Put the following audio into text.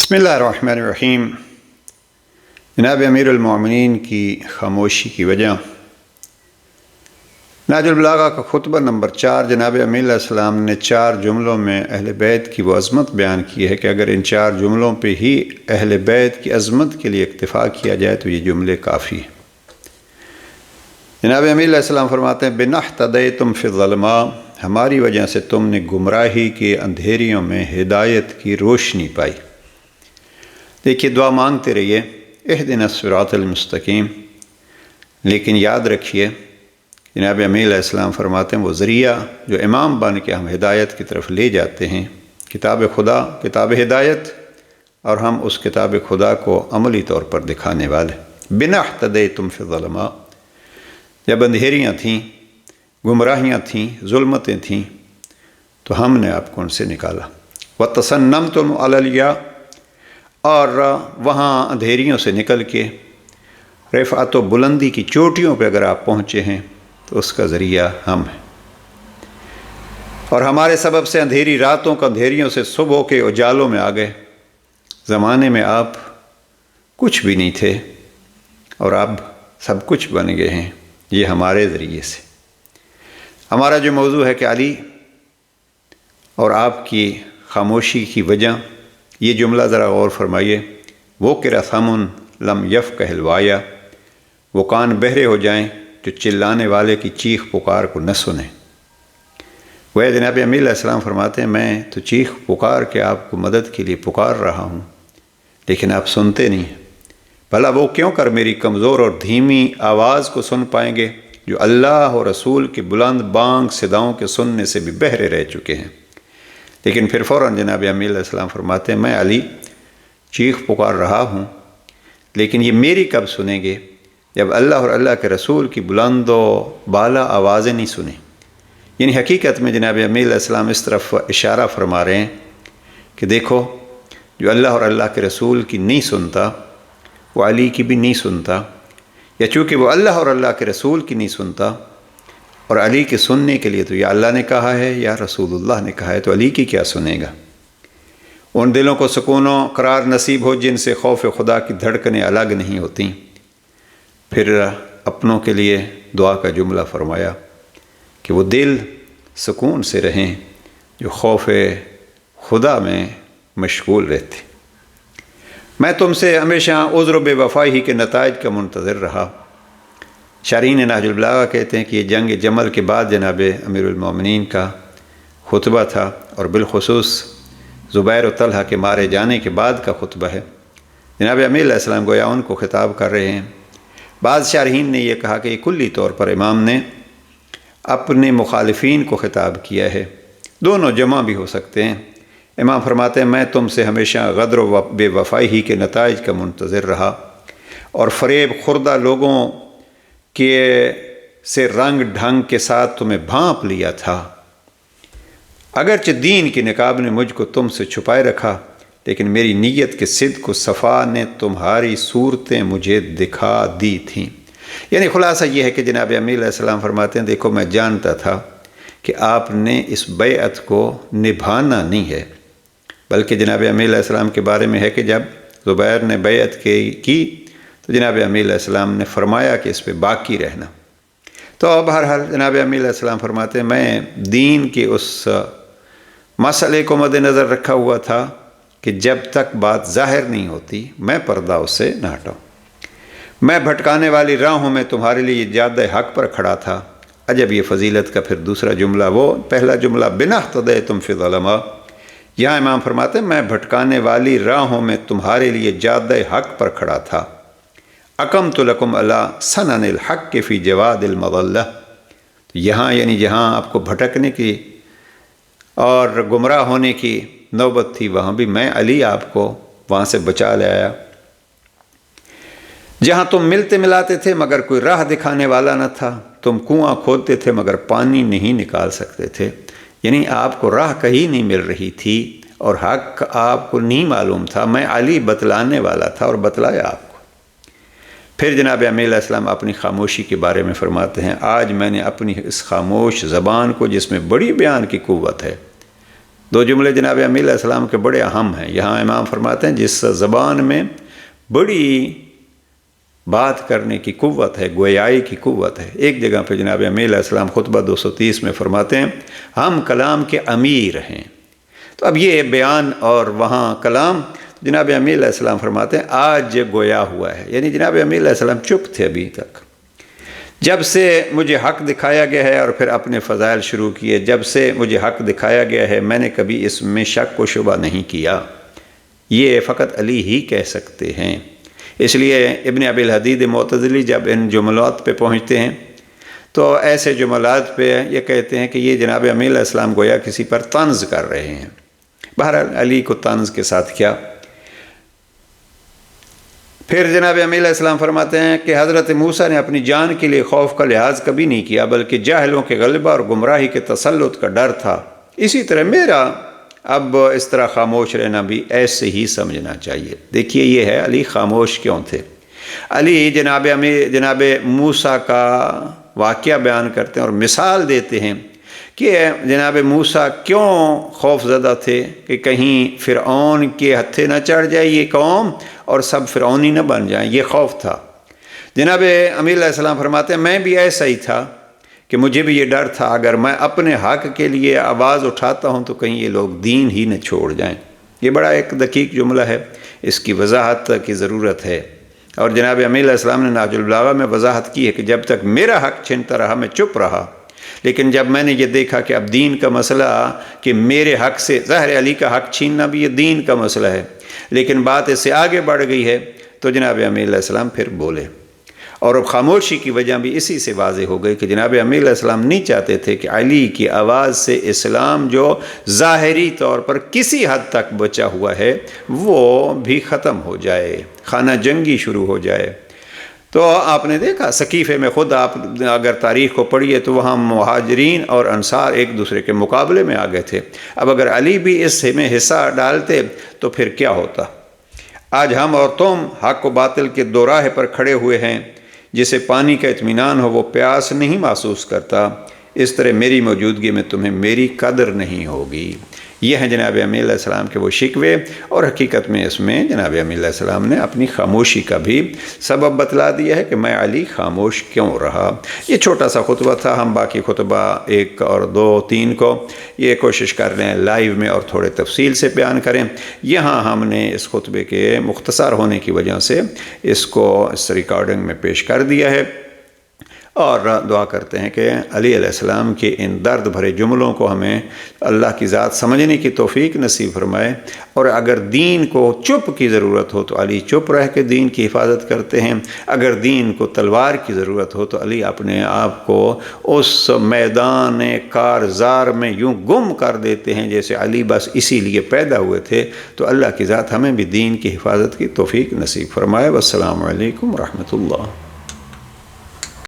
بسم اللہ الرحمن الرحیم۔ جناب امیر المومنین کی خاموشی کی وجہ۔ نہج البلاغہ کا خطبہ نمبر 4 جناب امیر علیہ السلام نے 4 جملوں میں اہل بیت کی وہ عظمت بیان کی ہے کہ اگر ان 4 جملوں پہ ہی اہل بیت کی عظمت کے لیے اکتفا کیا جائے تو یہ جملے کافی ہیں۔ جناب امیر علیہ السلام فرماتے ہیں بِنَحْتَدَيْتُمْ فِي الظَّلْمَاءِ، ہماری وجہ سے تم نے گمراہی کے اندھیریوں میں ہدایت کی روشنی پائی۔ دیکھیے دعا مانگتے رہیے اہدنا الصراط المستقیم، لیکن یاد رکھیے جناب امیر علیہ السلام فرماتے ہیں وہ ذریعہ جو امام بن کے ہم ہدایت کی طرف لے جاتے ہیں، کتاب خدا، کتاب ہدایت، اور ہم اس کتاب خدا کو عملی طور پر دکھانے والے۔ بِنَحْتَدَيْتُمْ فِي الظَّلْمَاءِ، جب اندھیریاں تھیں، گمراہیاں تھیں، ظلمتیں تھیں، تو ہم نے آپ کو ان سے نکالا۔ وَتَصَنَّمْتُمْ عَلَى الْيَاءِ، اور وہاں اندھیریوں سے نکل کے رفعت و بلندی کی چوٹیوں پہ اگر آپ پہنچے ہیں تو اس کا ذریعہ ہم ہیں، اور ہمارے سبب سے اندھیری راتوں کا اندھیریوں سے صبح کے اجالوں میں آ گئے۔ زمانے میں آپ کچھ بھی نہیں تھے اور اب سب کچھ بن گئے ہیں، یہ ہمارے ذریعے سے۔ ہمارا جو موضوع ہے کہ علی اور آپ کی خاموشی کی وجہ، یہ جملہ ذرا غور فرمائیے، وہ رَثَمٌ لم یفقہ الوایہ، وہ کان بہرے ہو جائیں جو چلانے والے کی چیخ پکار کو نہ سنیں۔ وہ جناب امیر علیہ السلام فرماتے ہیں میں تو چیخ پکار کے آپ کو مدد کے لیے پکار رہا ہوں، لیکن آپ سنتے نہیں ہیں۔ بھلا وہ کیوں کر میری کمزور اور دھیمی آواز کو سن پائیں گے جو اللہ اور رسول کی بلند بانگ صداؤں کے سننے سے بھی بہرے رہ چکے ہیں۔ لیکن پھر فوراً جناب امیر علیہ السلام فرماتے ہیں میں علی چیخ پکار رہا ہوں، لیکن یہ میری کب سنیں گے جب اللہ اور اللہ کے رسول کی بلند و بالا آوازیں نہیں سنیں۔ یعنی حقیقت میں جناب امیر علیہ السلام اس طرف اشارہ فرما رہے ہیں کہ دیکھو جو اللہ اور اللہ کے رسول کی نہیں سنتا وہ علی کی بھی نہیں سنتا، یا چونکہ وہ اللہ اور اللہ کے رسول کی نہیں سنتا اور علی کے سننے کے لیے تو یا اللہ نے کہا ہے یا رسول اللہ نے کہا ہے، تو علی کی کیا سنے گا۔ ان دلوں کو سکون و قرار نصیب ہو جن سے خوف خدا کی دھڑکنیں الگ نہیں ہوتیں۔ پھر اپنوں کے لیے دعا کا جملہ فرمایا کہ وہ دل سکون سے رہیں جو خوف خدا میں مشغول رہتے۔ میں تم سے ہمیشہ عذر و بے وفائی کے نتائج کا منتظر رہا۔ شارحین نہج البلاغہ کہتے ہیں کہ یہ جنگ جمل کے بعد جناب امیر المومنین کا خطبہ تھا، اور بالخصوص زبیر و طلحہ کے مارے جانے کے بعد کا خطبہ ہے۔ جناب امیر علیہ السلام گویا ان کو خطاب کر رہے ہیں۔ بعض شارحین نے یہ کہا کہ یہ کلی طور پر امام نے اپنے مخالفین کو خطاب کیا ہے، دونوں جمع بھی ہو سکتے ہیں۔ امام فرماتے ہیں میں تم سے ہمیشہ غدر و بے وفائی ہی کے نتائج کا منتظر رہا، اور فریب خوردہ لوگوں کے سے رنگ ڈھنگ کے ساتھ تمہیں بھانپ لیا تھا۔ اگرچہ دین کی نقاب نے مجھ کو تم سے چھپائے رکھا، لیکن میری نیت کے صدق و صفا نے تمہاری صورتیں مجھے دکھا دی تھیں۔ یعنی خلاصہ یہ ہے کہ جناب امیر علیہ السلام فرماتے ہیں دیکھو میں جانتا تھا کہ آپ نے اس بیعت کو نبھانا نہیں ہے، بلکہ جناب امیر علیہ السلام کے بارے میں ہے کہ جب زبیر نے بیعت کی تو جناب امیر علیہ السلام نے فرمایا کہ اس پہ باقی رہنا۔ تو بہرحال جناب امیر علیہ السلام فرماتے ہیں میں دین کے اس مسئلے کو مد نظر رکھا ہوا تھا کہ جب تک بات ظاہر نہیں ہوتی میں پردہ اس سے نہ ہٹاؤں۔ میں بھٹکانے والی راہوں میں تمہارے لیے جادہ حق پر کھڑا تھا۔ عجب یہ فضیلت کا پھر دوسرا جملہ، وہ پہلا جملہ بِنَحْتَدَيْتُمْ فِي الظَّلْمَاءِ، یہاں امام فرماتے ہیں میں بھٹکانے والی راہوں میں تمہارے لیے جادہ حق پر کھڑا تھا۔ اقمت لکم علی سنن الحق فی جواد المضلہ، یہاں یعنی جہاں آپ کو بھٹکنے کی اور گمراہ ہونے کی نوبت تھی وہاں بھی میں علی آپ کو وہاں سے بچا لے آیا۔ جہاں تم ملتے ملاتے تھے مگر کوئی راہ دکھانے والا نہ تھا، تم کنواں کھودتے تھے مگر پانی نہیں نکال سکتے تھے، یعنی آپ کو راہ کہیں نہیں مل رہی تھی اور حق آپ کو نہیں معلوم تھا، میں علی بتلانے والا تھا اور بتلایا آپ کو۔ پھر جناب امیر علیہ السلام اپنی خاموشی کے بارے میں فرماتے ہیں آج میں نے اپنی اس خاموش زبان کو جس میں بڑی بیان کی قوت ہے دو جملے جناب امی علیہ السلام کے بڑے اہم ہیں. یہاں امام فرماتے ہیں جس زبان میں بڑی بات کرنے کی قوت ہے، گویائی کی قوت ہے. ایک جگہ پہ جناب امی علیہ السلام خطبہ 230 میں فرماتے ہیں ہم کلام کے امیر ہیں. تو اب یہ بیان اور وہاں کلام، جناب امی علیہ السلام فرماتے ہیں آج یہ گویا ہوا ہے. یعنی جناب امی علیہ السلام چپ تھے ابھی تک. جب سے مجھے حق دکھایا گیا ہے، اور پھر اپنے فضائل شروع کیے، جب سے مجھے حق دکھایا گیا ہے میں نے کبھی اس میں شک و شبہ نہیں کیا. یہ فقط علی ہی کہہ سکتے ہیں. اس لیے ابن ابی الحدید معتزلی جب ان جملات پہ پہنچتے ہیں تو ایسے جملات پہ یہ کہتے ہیں کہ یہ جناب امی علیہ السلام گویا کسی پر طنز کر رہے ہیں. بہرحال علی کو طنز کے ساتھ کیا. پھر جناب امی علیہ السلام فرماتے ہیں کہ حضرت موسیٰ نے اپنی جان کے لیے خوف کا لحاظ کبھی نہیں کیا، بلکہ جاہلوں کے غلبہ اور گمراہی کے تسلط کا ڈر تھا. اسی طرح میرا اب اس طرح خاموش رہنا بھی ایسے ہی سمجھنا چاہیے. دیکھیے یہ ہے علی خاموش کیوں تھے. علی جناب موسیٰ کا واقعہ بیان کرتے ہیں اور مثال دیتے ہیں کہ جناب موسیٰ کیوں خوف زدہ تھے کہ کہیں فرعون کے ہتھے نہ چڑھ جائے یہ قوم اور سب فرعونی نہ بن جائیں. یہ خوف تھا. جناب امی علیہ السلام فرماتے ہیں میں بھی ایسا ہی تھا کہ مجھے بھی یہ ڈر تھا اگر میں اپنے حق کے لیے آواز اٹھاتا ہوں تو کہیں یہ لوگ دین ہی نہ چھوڑ جائیں. یہ بڑا ایک دقیق جملہ ہے، اس کی وضاحت کی ضرورت ہے. اور جناب امی علیہ السلام نے نہج البلاغہ میں وضاحت کی ہے کہ جب تک میرا حق چھنتا رہا میں چپ رہا، لیکن جب میں نے یہ دیکھا کہ اب دین کا مسئلہ کہ میرے حق سے، ظاہر علی کا حق چھیننا بھی یہ دین کا مسئلہ ہے، لیکن بات اس سے آگے بڑھ گئی ہے تو جناب امی علیہ السلام پھر بولے. اور اب خاموشی کی وجہ بھی اسی سے واضح ہو گئی کہ جناب امی علیہ السلام نہیں چاہتے تھے کہ علی کی آواز سے اسلام جو ظاہری طور پر کسی حد تک بچا ہوا ہے وہ بھی ختم ہو جائے، خانہ جنگی شروع ہو جائے. تو آپ نے دیکھا سقیفے میں خود آپ اگر تاریخ کو پڑھیے تو وہاں مہاجرین اور انصار ایک دوسرے کے مقابلے میں آ گئے تھے. اب اگر علی بھی اس میں حصہ ڈالتے تو پھر کیا ہوتا. آج ہم اور تم حق و باطل کے دو راہ پر کھڑے ہوئے ہیں. جسے پانی کا اطمینان ہو وہ پیاس نہیں محسوس کرتا. اس طرح میری موجودگی میں تمہیں میری قدر نہیں ہوگی. یہ ہیں جناب امی علیہ السلام کے وہ شکوے، اور حقیقت میں اس میں جناب امی علیہ السلام نے اپنی خاموشی کا بھی سبب بتلا دیا ہے کہ میں علی خاموش کیوں رہا. یہ چھوٹا سا خطبہ تھا. ہم باقی خطبہ 1 اور 2 3 کو یہ کوشش کر رہے ہیں لائیو میں اور تھوڑے تفصیل سے بیان کریں. یہاں ہم نے اس خطبے کے مختصر ہونے کی وجہ سے اس کو اس ریکارڈنگ میں پیش کر دیا ہے، اور دعا کرتے ہیں کہ علی علیہ السلام کے ان درد بھرے جملوں کو ہمیں اللہ کی ذات سمجھنے کی توفیق نصیب فرمائے. اور اگر دین کو چپ کی ضرورت ہو تو علی چپ رہ کے دین کی حفاظت کرتے ہیں. اگر دین کو تلوار کی ضرورت ہو تو علی اپنے آپ کو اس میدان کارزار میں یوں گم کر دیتے ہیں جیسے علی بس اسی لیے پیدا ہوئے تھے. تو اللہ کی ذات ہمیں بھی دین کی حفاظت کی توفیق نصیب فرمائے. والسلام علیکم ورحمۃ اللہ.